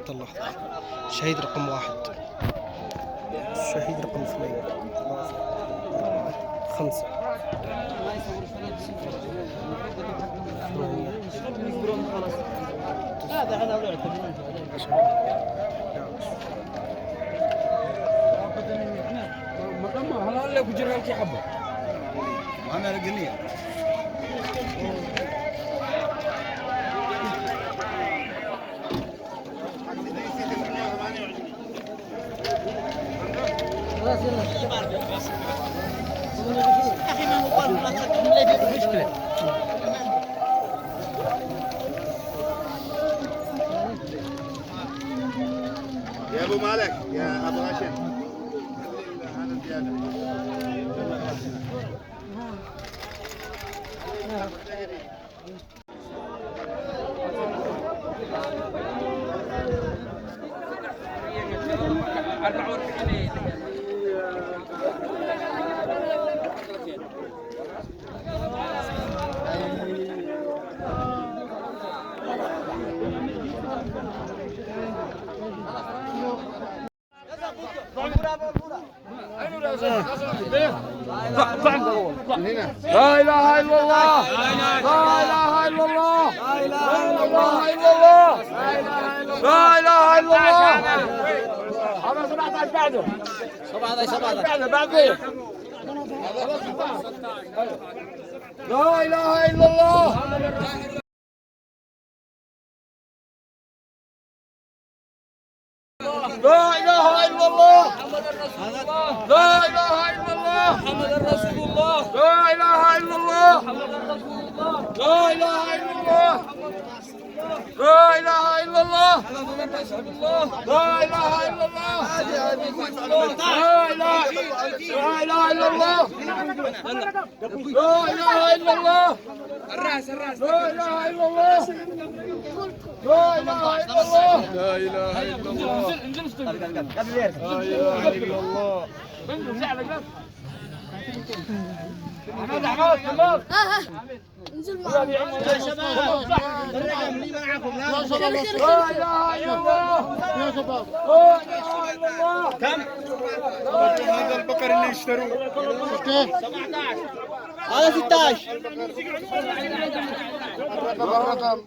حتى اللحظة. الشهيد رقم 1، الشهيد رقم 2، 5، 8. هذا على ولعت هلا لك وجرالك حبه وانا رجليه خلاص يلا يا اخي ما هو بالله مشكله يا ابو مالك يا ابو هاشم هذا زياده لا اله الا الله لا اله الا الله لا اله الا الله لا اله الا الله انا 17 بعده 17 بعده لا اله الا الله لا اله الا الله لا اله الا الله محمد رسول الله لا اله الا الله محمد رسول الله لا اله الا الله لا اله الا الله لا اله الا الله لا اله الا الله لا اله الا الله الراس لا اله الا الله لا اله الا الله لا اله الا الله لا اله الا الله حماد حماد انزل معاهم يا شباب الرقم اللي معكم لا اله الا الله يا شباب لا اله الا الله كم هذا البقر اللي اشتروه 17 هذا 16 الرقم